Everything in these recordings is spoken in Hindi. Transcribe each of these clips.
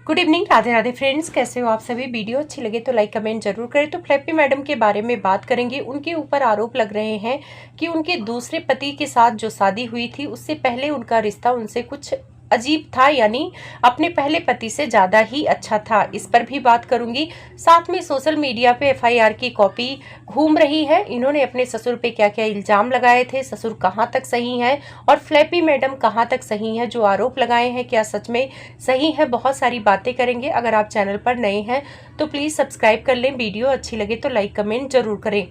Good evening, Radhe Radhe friends. कैसे हो आप सभी। वीडियो अच्छी लगे तो लाइक कमेंट जरूर करें। तो फ्लैपी मैडम के बारे में बात करेंगे। उनके ऊपर आरोप लग रहे हैं कि उनके दूसरे पति के साथ जो शादी हुई थी उससे पहले उनका रिश्ता उनसे कुछ अजीब था, यानी अपने पहले पति से ज़्यादा ही अच्छा था। इस पर भी बात करूंगी। साथ में सोशल मीडिया पे एफआईआर की कॉपी घूम रही है। इन्होंने अपने ससुर पे क्या क्या इल्ज़ाम लगाए थे, ससुर कहाँ तक सही है और फ्लैपी मैडम कहाँ तक सही है, जो आरोप लगाए हैं क्या सच में सही है। बहुत सारी बातें करेंगे। अगर आप चैनल पर नए हैं तो प्लीज़ सब्सक्राइब कर लें। वीडियो अच्छी लगे तो लाइक कमेंट जरूर करें।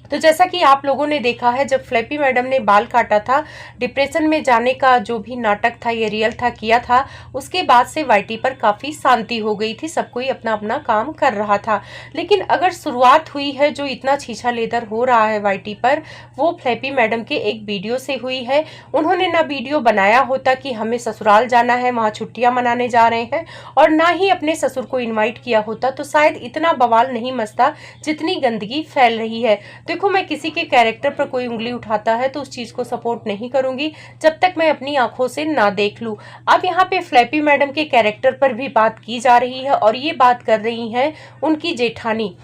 तो जैसा कि आप लोगों ने देखा है, जब फ्लैपी मैडम ने बाल काटा था, डिप्रेशन में जाने का जो भी नाटक था ये रियल था किया था, उसके बाद से वाईटी पर काफ़ी शांति हो गई थी। सब कोई अपना अपना काम कर रहा था। लेकिन अगर शुरुआत हुई है जो इतना छीछा लेदर हो रहा है वाईटी पर, वो फ्लैपी मैडम के एक वीडियो से हुई है। उन्होंने ना वीडियो बनाया होता कि हमें ससुराल जाना है, वहाँ छुट्टियाँ मनाने जा रहे हैं, और ना ही अपने ससुर को इन्वाइट किया होता, तो शायद इतना बवाल नहीं मचता जितनी गंदगी फैल रही है। देखो, मैं किसी के कैरेक्टर पर कोई उंगली उठाता है तो उस चीज को सपोर्ट नहीं करूंगी जब तक मैं अपनी आंखों से ना देख लूं। अब यहाँ पे फ्लैपी मैडम के कैरेक्टर पर भी बात की जा रही है और ये बात कर रही हैं उनकी जेठानी।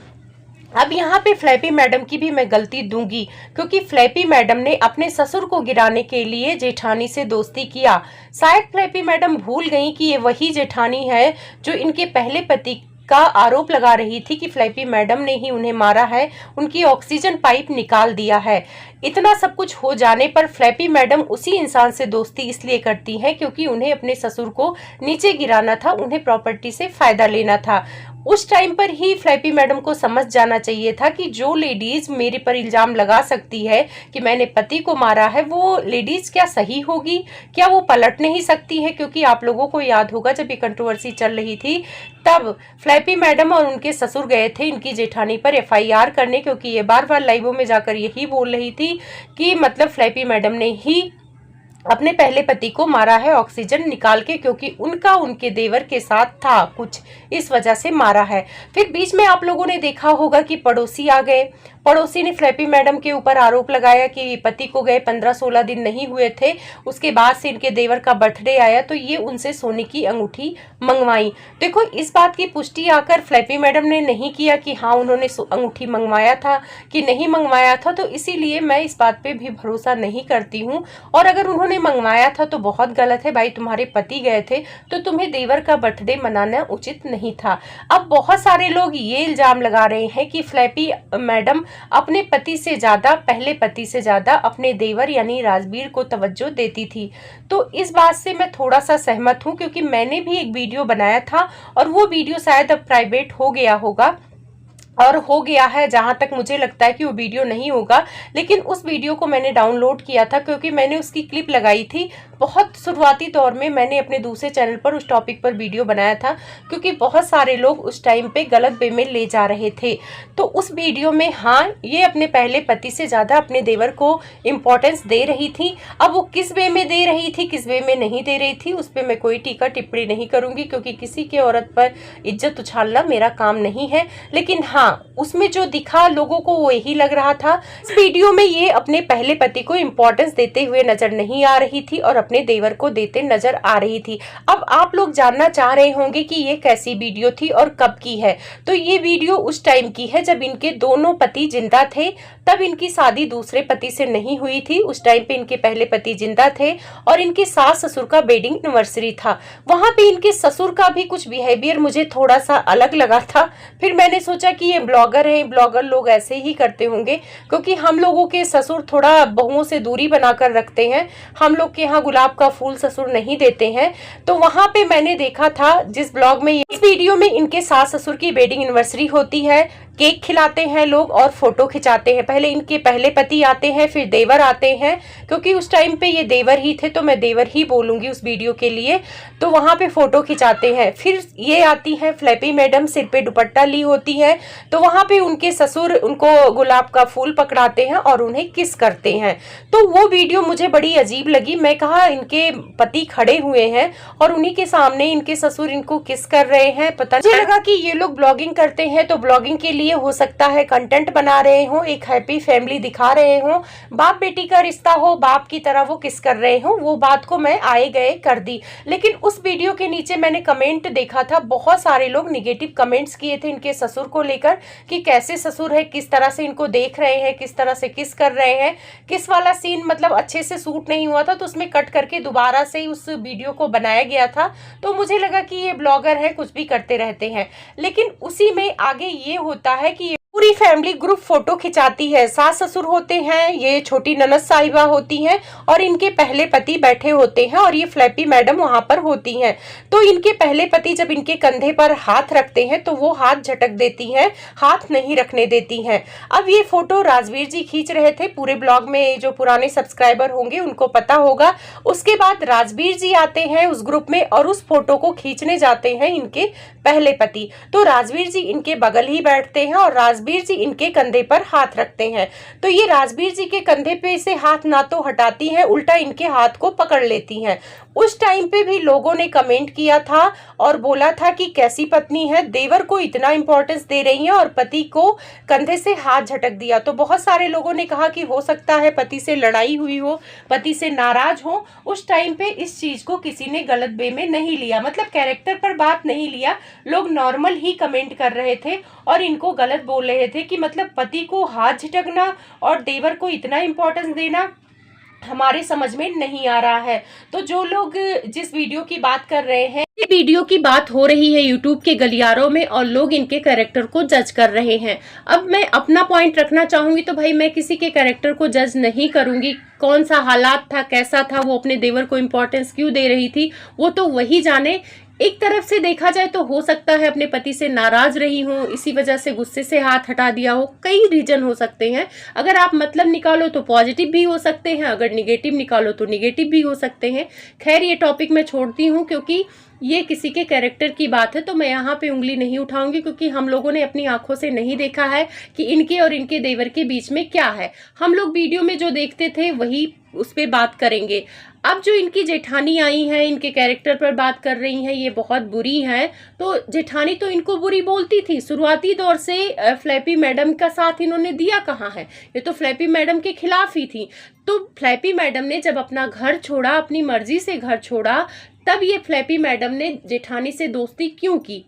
अब यहाँ पे फ्लैपी मैडम की भी मैं गलती दूंगी, क्योंकि फ्लैपी मैडम ने अपने ससुर को गिराने के लिए जेठानी से दोस्ती किया। शायद फ्लैपी मैडम भूल गई कि ये वही जेठानी है जो इनके पहले पति का आरोप लगा रही थी कि फ्लैपी मैडम ने ही उन्हें मारा है, उनकी ऑक्सीजन पाइप निकाल दिया है। इतना सब कुछ हो जाने पर फ्लैपी मैडम उसी इंसान से दोस्ती इसलिए करती हैं क्योंकि उन्हें अपने ससुर को नीचे गिराना था, उन्हें प्रॉपर्टी से फायदा लेना था। उस टाइम पर ही फ्लैपी मैडम को समझ जाना चाहिए था कि जो लेडीज मेरे पर इल्जाम लगा सकती है कि मैंने पति को मारा है, वो लेडीज क्या सही होगी, क्या वो पलट नहीं सकती है। क्योंकि आप लोगों को याद होगा जब ये कंट्रोवर्सी चल रही थी तब फ्लैपी मैडम और उनके ससुर गए थे इनकी जेठानी पर एफआईआर करने, क्योंकि ये बार बार लाइवों में जाकर यही बोल रही थी कि मतलब फ्लैपी मैडम ने ही अपने पहले पति को मारा है ऑक्सीजन निकाल के, क्योंकि उनका उनके देवर के साथ था कुछ, इस वजह से मारा है। फिर बीच में आप लोगों ने देखा होगा कि पड़ोसी आ गए। पड़ोसी ने फ्लैपी मैडम के ऊपर आरोप लगाया कि पति को गए 15-16 दिन नहीं हुए थे, उसके बाद से इनके देवर का बर्थडे आया तो ये उनसे सोने की अंगूठी मंगवाई। देखो, इस बात की पुष्टि आकर फ्लैपी मैडम ने नहीं किया कि हाँ उन्होंने अंगूठी मंगवाया था कि नहीं मंगवाया था, तो इसीलिए मैं इस बात पे भी भरोसा नहीं करती हूँ। और अगर उन्होंने मंगवाया था तो बहुत गलत है भाई, तुम्हारे पति गए थे तो तुम्हें देवर का बर्थडे मनाना उचित नहीं था। अब बहुत सारे लोग ये इल्जाम लगा रहे हैं कि फ्लैपी मैडम अपने पति से ज्यादा, पहले पति से ज्यादा अपने देवर यानी राजवीर को तवज्जो देती थी। तो इस बात से मैं थोड़ा सा सहमत हूँ, क्योंकि मैंने भी एक वीडियो बनाया था और वो वीडियो शायद अब प्राइवेट हो गया होगा और हो गया है, जहां तक मुझे लगता है कि वो वीडियो नहीं होगा। लेकिन उस वीडियो को मैंने डाउनलोड किया था क्योंकि मैंने उसकी क्लिप लगाई थी। बहुत शुरुआती दौर में मैंने अपने दूसरे चैनल पर उस टॉपिक पर वीडियो बनाया था, क्योंकि बहुत सारे लोग उस टाइम पे गलत वे में ले जा रहे थे। तो उस वीडियो में हाँ, ये अपने पहले पति से ज़्यादा अपने देवर को इम्पोर्टेंस दे रही थी। अब वो किस वे में दे रही थी, किस वे में नहीं दे रही थी, उस पर मैं कोई टीका टिप्पणी नहीं करूँगी, क्योंकि किसी के औरत पर इज्जत उछालना मेरा काम नहीं है। लेकिन हाँ, उसमें जो दिखा लोगों को वो यही लग रहा था। इस वीडियो में ये अपने पहले पति को इम्पोर्टेंस देते हुए नजर नहीं आ रही थी और अपने देवर को देते नजर आ रही थी। अब आप लोग जानना चाह रहे होंगे कि ये कैसी वीडियो थी और कब की है। तो ये वीडियो उस टाइम की है जब इनके दोनों पति जिंदा थे, तब इनकी शादी दूसरे पति से नहीं हुई थी। उस टाइम पे इनके पहले पति जिंदा थे और इनके सास ससुर का वेडिंग एनिवर्सरी था। वहां पे इनके ससुर का भी कुछ बिहेवियर मुझे थोड़ा सा अलग लगा था। फिर मैंने सोचा कि ये ब्लॉगर हैं, ब्लॉगर लोग ऐसे ही करते होंगे, क्योंकि हम लोगों के ससुर थोड़ा बहुओं से दूरी बनाकर रखते हैं। हम लोग के यहाँ गुलाब का फूल ससुर नहीं देते हैं। तो वहां पे मैंने देखा था जिस ब्लॉग में, इस वीडियो में इनके सास ससुर की वेडिंग एनिवर्सरी होती है, केक खिलाते हैं लोग और फोटो खिंचाते हैं। पहले इनके पहले पति आते हैं, फिर देवर आते हैं, क्योंकि उस टाइम पे ये देवर ही थे तो मैं देवर ही बोलूंगी उस वीडियो के लिए। तो वहां पे फोटो खिंचाते हैं। फिर ये आती है फ्लैपी मैडम, सिर पे दुपट्टा ली होती है, तो वहां पे उनके ससुर उनको गुलाब का फूल पकड़ाते हैं और उन्हें किस करते हैं। तो वो वीडियो मुझे बड़ी अजीब लगी। मैं कहा इनके पति खड़े हुए हैं और उन्हीं के सामने इनके ससुर इनको किस कर रहे हैं। पता मुझे लगा कि ये लोग ब्लॉगिंग करते हैं तो ब्लॉगिंग के लिए लिए हो सकता है कंटेंट बना रहे हो, एक हैप्पी फैमिली दिखा रहे हो, बाप बेटी का रिश्ता हो, बाप की तरह वो किस कर रहे हो, वो बात को मैं आए गए कर दी। लेकिन उस वीडियो के नीचे मैंने कमेंट देखा था, बहुत सारे लोग निगेटिव कमेंट्स किए थे इनके ससुर को लेकर कि कैसे ससुर है, किस तरह से इनको देख रहे हैं, किस तरह से किस कर रहे हैं, किस वाला सीन मतलब अच्छे से सूट नहीं हुआ था, तो उसमें कट करके दोबारा से उस वीडियो को बनाया गया था। तो मुझे लगा कि ये ब्लॉगर है, कुछ भी करते रहते हैं। लेकिन उसी में आगे ये होता है कि पूरी फैमिली ग्रुप फोटो खिंचाती है, सास ससुर होते हैं, ये छोटी ननद साहिबा होती हैं और इनके पहले पति बैठे होते हैं और ये फ्लैपी मैडम वहां पर होती हैं। तो इनके पहले पति जब इनके कंधे पर हाथ रखते हैं तो वो हाथ झटक देती हैं, हाथ नहीं रखने देती हैं। अब ये फोटो राजवीर जी खींच रहे थे, पूरे ब्लॉग में जो पुराने सब्सक्राइबर होंगे उनको पता होगा। उसके बाद राजवीर जी आते हैं उस ग्रुप में और उस फोटो को खींचने जाते हैं इनके पहले पति। तो राजवीर जी इनके बगल ही बैठते हैं और राजवीर जी इनके कंधे पर हाथ रखते हैं। तो ये राजवीर जी के कंधे पे से हाथ ना तो हटाती हैं, उल्टा इनके हाथ को पकड़ लेती हैं। उस टाइम पे भी लोगों ने कमेंट किया था और बोला था कि कैसी पत्नी है, देवर को इतना इंपॉर्टेंस दे रही है और पति को कंधे से हाथ झटक दिया। तो बहुत सारे लोगों ने कहा कि हो सकता है पति से लड़ाई हुई हो, पति से नाराज हो। उस टाइम पे इस चीज को किसी ने गलत वे में नहीं लिया, मतलब कैरेक्टर पर बात नहीं लिया, लोग नॉर्मल ही कमेंट कर रहे थे और इनको गलत बोल रहे थे कि मतलब पति को हाथ झटकना और देवर को इतना इंपॉर्टेंस देना हमारे समझ में नहीं आ रहा है। तो जो लोग जिस वीडियो की बात कर रहे हैं, ये वीडियो की बात हो रही है यूट्यूब के गलियारों में और लोग इनके कैरेक्टर को जज कर रहे हैं। अब मैं अपना पॉइंट रखना चाहूंगी तो भाई मैं किसी के कैरेक्टर को जज नहीं करूंगी। कौन सा हालात था, कैसा था, वो अपने देवर को इम्पोर्टेंस क्यों दे रही थी, वो तो वही जाने। एक तरफ से देखा जाए तो हो सकता है अपने पति से नाराज रही हो, इसी वजह से गुस्से से हाथ हटा दिया हो, कई रीजन हो सकते हैं। अगर आप मतलब निकालो तो पॉजिटिव भी हो सकते हैं, अगर निगेटिव निकालो तो निगेटिव भी हो सकते हैं। खैर ये टॉपिक मैं छोड़ती हूँ क्योंकि ये किसी के कैरेक्टर की बात है, तो मैं यहाँ पे उंगली नहीं उठाऊंगी क्योंकि हम लोगों ने अपनी आंखों से नहीं देखा है कि इनके और इनके देवर के बीच में क्या है। हम लोग वीडियो में जो देखते थे वही उस पर बात करेंगे। अब जो इनकी जेठानी आई हैं, इनके कैरेक्टर पर बात कर रही हैं, ये बहुत बुरी हैं। तो जेठानी तो इनको बुरी बोलती थी शुरुआती दौर से, फ्लैपी मैडम का साथ इन्होंने दिया कहाँ है, ये तो फ्लैपी मैडम के खिलाफ ही थी। तो फ्लैपी मैडम ने जब अपना घर छोड़ा, अपनी मर्जी से घर छोड़ा, तब ये फ्लैपी मैडम ने जेठानी से दोस्ती क्यों की?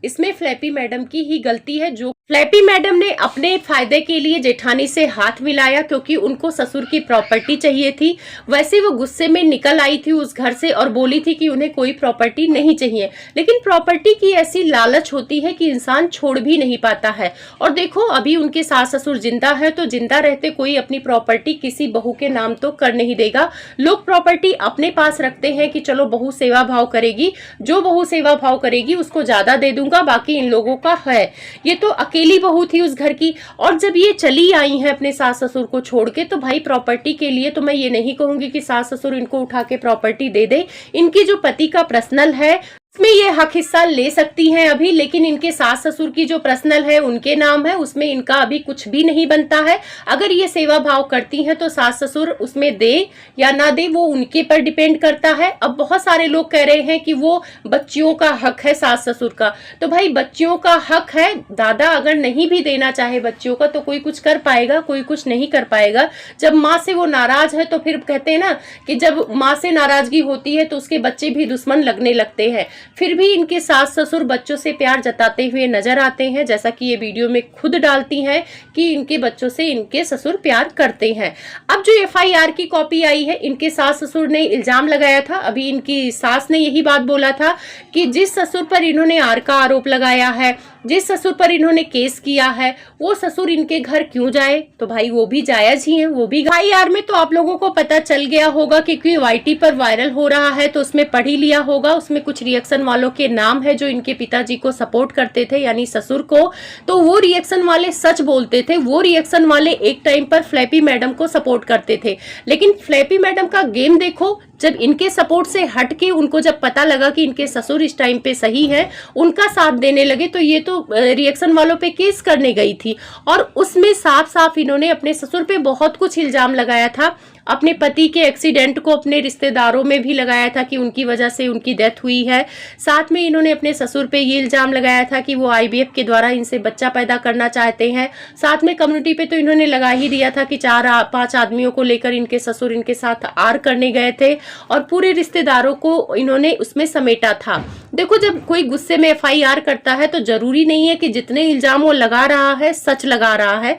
इसमें फ्लैपी मैडम की ही गलती है। जो फ्लैपी मैडम ने अपने फायदे के लिए जेठानी से हाथ मिलाया क्योंकि उनको ससुर की प्रॉपर्टी चाहिए थी। वैसे वो गुस्से में निकल आई थी उस घर से और बोली थी कि उन्हें कोई प्रॉपर्टी नहीं चाहिए, लेकिन प्रॉपर्टी की ऐसी लालच होती है कि इंसान छोड़ भी नहीं पाता है। और देखो अभी उनके सास ससुर जिंदा है, तो जिंदा रहते कोई अपनी प्रॉपर्टी किसी बहू के नाम तो कर नहीं देगा। लोग प्रॉपर्टी अपने पास रखते हैं कि चलो बहू सेवा भाव करेगी, जो बहू सेवा भाव करेगी उसको ज्यादा दे दूंगा, बाकी इन लोगों का है। ये तो अकेली बहू थी उस घर की, और जब ये चली आई हैं अपने सास ससुर को छोड़ के, तो भाई प्रॉपर्टी के लिए तो मैं ये नहीं कहूंगी कि सास ससुर इनको उठा के प्रॉपर्टी दे दे। इनकी जो पति का पर्सनल है उसमें ये हक हिस्सा ले सकती हैं अभी, लेकिन इनके सास ससुर की जो पर्सनल है उनके नाम है, उसमें इनका अभी कुछ भी नहीं बनता है। अगर ये सेवा भाव करती हैं तो सास ससुर उसमें दे या ना दे वो उनके पर डिपेंड करता है। अब बहुत सारे लोग कह रहे हैं कि वो बच्चियों का हक है सास ससुर का, तो भाई बच्चियों का हक है। दादा अगर नहीं भी देना चाहे बच्चियों का तो कोई कुछ कर पाएगा, कोई कुछ नहीं कर पाएगा। जब माँ से वो नाराज है तो फिर कहते हैं ना कि जब माँ से नाराजगी होती है तो उसके बच्चे भी दुश्मन लगने लगते हैं। फिर भी इनके सास ससुर बच्चों से प्यार जताते हुए नजर आते हैं, जैसा कि ये वीडियो में खुद डालती हैं कि इनके बच्चों से इनके ससुर प्यार करते हैं। अब जो एफआईआर की कॉपी आई है, इनके सास ससुर ने इल्जाम लगाया था, अभी इनकी सास ने यही बात बोला था कि जिस ससुर पर इन्होंने आर का आरोप लगाया है, जिस ससुर पर इन्होंने केस किया है, वो ससुर इनके घर क्यों जाए? तो भाई वो भी जायज ही है, वो भी। एफआईआर में तो आप लोगों को पता चल गया होगा क्योंकि वाईटी पर वायरल हो रहा है तो उसमें पढ़ ही लिया होगा। उसमें कुछ रिएक्शन वालों के नाम है जो इनके पिताजी को सपोर्ट करते थे, यानी ससुर को। तो वो रिएक्शन वाले सच बोलते थे, वो रिएक्शन वाले एक टाइम पर फ्लैपी मैडम को सपोर्ट करते थे। लेकिन फ्लैपी मैडम का गेम देखो, जब इनके सपोर्ट से हट के उनको जब पता लगा कि इनके ससुर इस टाइम पे सही है, उनका साथ देने लगे, तो ये तो रिएक्शन वालों पे केस करने गई थी और उसमें साफ साफ इन्होंने अपने ससुर पे बहुत कुछ इल्जाम लगाया था। अपने पति के एक्सीडेंट को अपने रिश्तेदारों में भी लगाया था कि उनकी वजह से उनकी डेथ हुई है। साथ में इन्होंने अपने ससुर पे ये इल्जाम लगाया था कि वो IVF के द्वारा इनसे बच्चा पैदा करना चाहते हैं। साथ में कम्युनिटी पे तो इन्होंने लगा ही दिया था कि 4-5 आदमियों को लेकर इनके ससुर इनके साथ आर करने गए थे और पूरे रिश्तेदारों को इन्होंने उसमें समेटा था। देखो, जब कोई गुस्से में FIR करता है तो जरूरी नहीं है कि जितने इल्जाम वो लगा रहा है सच लगा रहा है।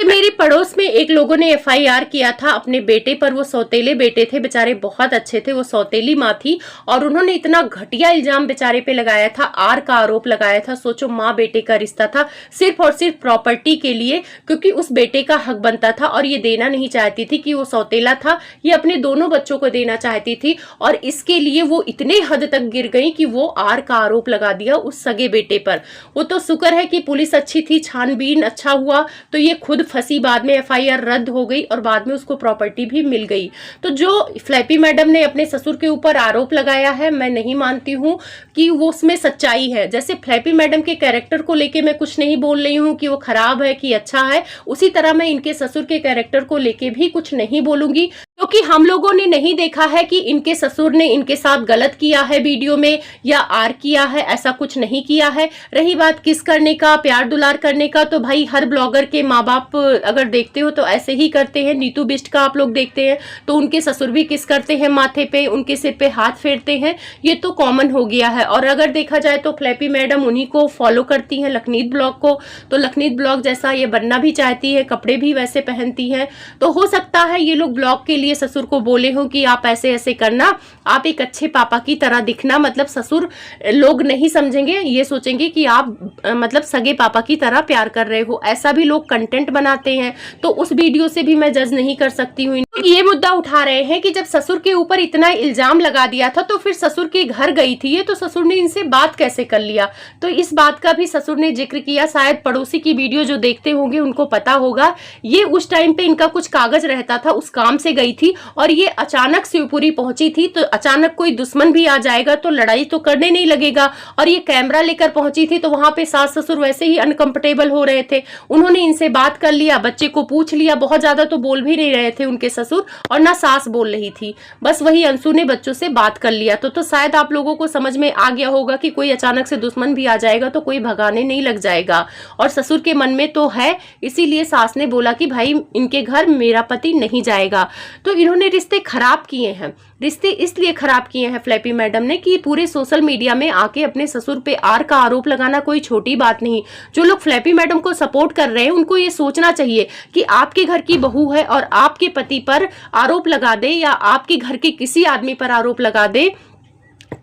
मेरे पड़ोस में एक लोगों ने FIR किया था अपने बेटे पर। वो सौतेले बेटे थे, बेचारे बहुत अच्छे थे, वो सौतेली माँ थी और उन्होंने इतना घटिया इल्जाम बेचारे पे लगाया था, आर का आरोप लगाया था। सोचो, माँ बेटे का रिश्ता था, सिर्फ और सिर्फ प्रॉपर्टी के लिए, क्योंकि उस बेटे का हक बनता था और ये देना नहीं चाहती थी कि वो सौतेला था, ये अपने दोनों बच्चों को देना चाहती थी। और इसके लिए वो इतने हद तक गिर गई कि वो आर का आरोप लगा दिया उस सगे बेटे पर। वो तो शुक्र है कि पुलिस अच्छी थी, छानबीन अच्छा हुआ तो ये खुद फंसी, बाद में FIR रद्द हो गई और बाद में उसको प्रॉपर्टी भी मिल गई। तो जो फ्लैपी मैडम ने अपने ससुर के ऊपर आरोप लगाया है, मैं नहीं मानती हूँ कि वो उसमें सच्चाई है। जैसे फ्लैपी मैडम के कैरेक्टर को लेके मैं कुछ नहीं बोल रही हूँ कि वो खराब है कि अच्छा है, उसी तरह मैं इनके ससुर के कैरेक्टर को लेके भी कुछ नहीं बोलूंगी, क्योंकि हम लोगों ने नहीं देखा है कि इनके ससुर ने इनके साथ गलत किया है वीडियो में या आर किया है, ऐसा कुछ नहीं किया है। रही बात किस करने का, प्यार दुलार करने का, तो भाई हर ब्लॉगर के माँ बाप अगर देखते हो तो ऐसे ही करते हैं। नीतू बिष्ट का आप लोग देखते हैं तो उनके ससुर भी किस करते हैं, माथे पे उनके सिर पे हाथ फेरते हैं, ये तो कॉमन हो गया है। और अगर देखा जाए तो फ्लैपी मैडम उन्हीं को फॉलो करती हैं, लखनीत ब्लॉग को, तो लखनीत ब्लॉग जैसा ये बनना भी चाहती है, कपड़े भी वैसे पहनती हैं। तो हो सकता है ये लोग ब्लॉग के लिए ससुर को बोले हो कि आप ऐसे ऐसे करना, आप एक अच्छे पापा की तरह दिखना। मतलब ससुर लोग नहीं समझेंगे, ये सोचेंगे कि आप मतलब सगे पापा की तरह प्यार कर रहे हो। ऐसा भी लोग कंटेंट बनाते हैं, तो उस वीडियो से भी मैं जज नहीं कर सकती हूँ। ये मुद्दा उठा रहे हैं कि जब ससुर के ऊपर इतना इल्जाम लगा दिया था तो फिर ससुर के घर गई थी ये, तो ससुर ने इनसे बात कैसे कर लिया। तो इस बात का भी ससुर ने जिक्र किया। शायद पड़ोसी की वीडियो जो देखते होंगे उनको पता होगा, ये उस टाइम पे इनका कुछ कागज रहता था, उस काम से गई थी और ये अचानक शिवपुरी पहुंची थी। तो अचानक कोई दुश्मन भी आ जाएगा तो लड़ाई तो करने नहीं लगेगा, और ये कैमरा लेकर पहुंची थी तो वहां पे सास ससुर वैसे ही अनकंफर्टेबल हो रहे थे। उन्होंने इनसे बात कर लिया, बच्चे को पूछ लिया, बहुत ज्यादा तो बोल भी नहीं रहे थे उनके ससुर और ना सास बोल रही थी, बस वही अंशु ने बच्चों से बात कर लिया। तो शायद आप लोगों को समझ में आ गया होगा कि कोई अचानक से दुश्मन भी आ जाएगा तो कोई भगाने नहीं लग जाएगा। और ससुर के मन में तो है, इसीलिए सास ने बोला कि भाई इनके घर मेरा पति नहीं जाएगा। तो इन्होंने रिश्ते खराब किए हैं। रिश्ते इसलिए खराब किए हैं फ्लैपी मैडम ने कि पूरे सोशल मीडिया में आके अपने ससुर पे आर का आरोप लगाना कोई छोटी बात नहीं। जो लोग फ्लैपी मैडम को सपोर्ट कर रहे हैं उनको ये सोचना चाहिए कि आपके घर की बहू है और आपके पति पर आरोप लगा दे या आपके घर के किसी आदमी पर आरोप लगा दे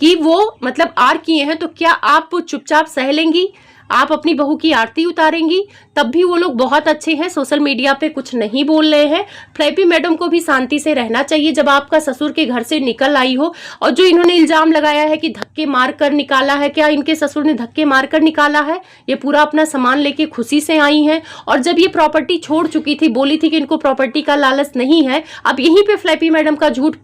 कि वो मतलब आर किए हैं, तो क्या आप चुपचाप सह लेंगी? आप अपनी बहू की आरती उतारेंगी? तब भी वो लोग बहुत अच्छे हैं, सोशल मीडिया पे कुछ नहीं बोल रहे हैं। फ्लैपी मैडम को भी शांति से रहना चाहिए जब आपका ससुर के घर से निकल आई हो। और जो इन्होंने इल्जाम लगाया है कि धक्के मार कर निकाला है, क्या इनके ससुर ने धक्के मार कर निकाला है? ये पूरा अपना सामान लेके खुशी से आई हैं। और जब ये प्रॉपर्टी छोड़ चुकी थी, बोली थी कि इनको प्रॉपर्टी का लालच नहीं है, अब यहीं पे फ्लैपी मैडम का झूठ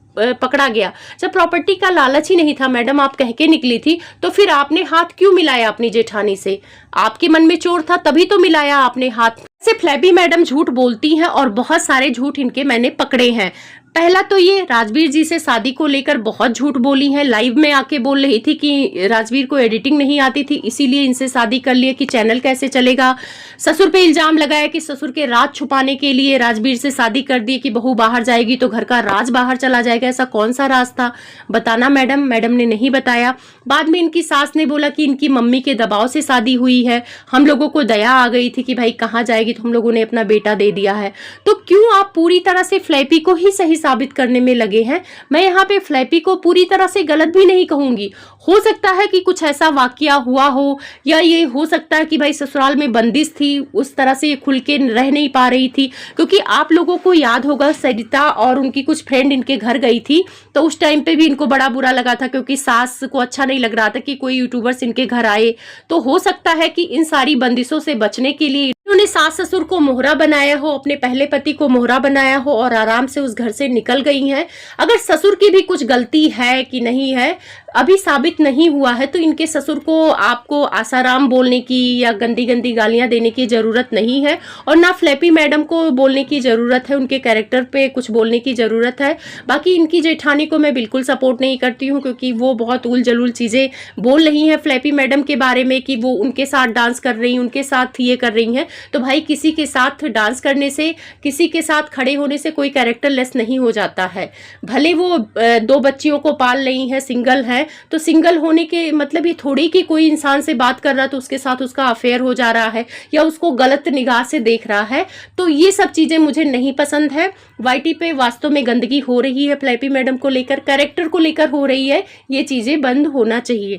पकड़ा गया। जब प्रॉपर्टी का लालच ही नहीं था मैडम, आप कह के निकली थी, तो फिर आपने हाथ क्यों मिलाया अपनी जेठानी से? आपके मन में चोर था तभी तो मिलाया आपने हाथ। से फ्लैपी मैडम झूठ बोलती हैं और बहुत सारे झूठ इनके मैंने पकड़े हैं। पहला तो ये राजवीर जी से शादी को लेकर बहुत झूठ बोली हैं। लाइव में आके बोल रही थी कि राजवीर को एडिटिंग नहीं आती थी, इसीलिए इनसे शादी कर लिए कि चैनल कैसे चलेगा। ससुर पे इल्जाम लगाया कि ससुर के राज छुपाने के लिए राजवीर से शादी कर दी कि बहू बाहर जाएगी तो घर का राज बाहर चला जाएगा। ऐसा कौन सा राज था, बताना मैडम। मैडम ने नहीं बताया। बाद में इनकी सास ने बोला कि इनकी मम्मी के दबाव से शादी हुई है, हम लोगों को दया आ गई थी कि भाई कहाँ जाएगी, तो हम लोगों ने अपना बेटा दे दिया है। तो क्यों आप पूरी तरह से फ्लैपी को ही सही साबित करने में लगे हैं? मैं यहाँ पे फ्लैपी को पूरी तरह से गलत भी नहीं कहूंगी। हो सकता है कि कुछ ऐसा वाकया हुआ हो, या ये हो सकता है कि भाई ससुराल में बंदिश थी, उस तरह से ये खुल के रह नहीं पा रही थी। क्योंकि आप लोगों को याद होगा सरिता और उनकी कुछ फ्रेंड इनके घर गई थी, तो उस टाइम पे भी इनको बड़ा बुरा लगा था, क्योंकि सास को अच्छा नहीं लग रहा था कि कोई यूट्यूबर्स इनके घर आए। तो हो सकता है कि इन सारी बंदिशों से बचने के लिए उन्होंने सास ससुर को मोहरा बनाया हो, अपने पहले पति को मोहरा बनाया हो और आराम से उस घर से निकल गई हैं। अगर ससुर की भी कुछ गलती है कि नहीं है, अभी साबित नहीं हुआ है, तो इनके ससुर को आपको आसाराम बोलने की या गंदी गंदी गालियां देने की जरूरत नहीं है, और ना फ्लैपी मैडम को बोलने की जरूरत है, उनके कैरेक्टर पे कुछ बोलने की जरूरत है। बाकी इनकी जेठानी को मैं बिल्कुल सपोर्ट नहीं करती हूँ, क्योंकि वो बहुत उल जलूल चीजें बोल रही हैं फ्लैपी मैडम के बारे में कि वो उनके साथ डांस कर रही हैं, उनके साथ ये कर रही हैं। तो भाई किसी के साथ डांस करने से, किसी के साथ खड़े होने से कोई कैरेक्टर लेस नहीं हो जाता है। भले वो 2 बच्चियों को पाल रही हैं, सिंगल हैं, तो सिंगल होने के मतलब ये थोड़ी कि कोई इंसान से बात कर रहा है तो उसके साथ उसका अफेयर हो जा रहा है या उसको गलत निगाह से देख रहा है। तो ये सब चीजें मुझे नहीं पसंद है। वाईटी पे वास्तव में गंदगी हो रही है, फ्लैपी मैडम को लेकर, कैरेक्टर को लेकर हो रही है, ये चीजें बंद होना चाहिए।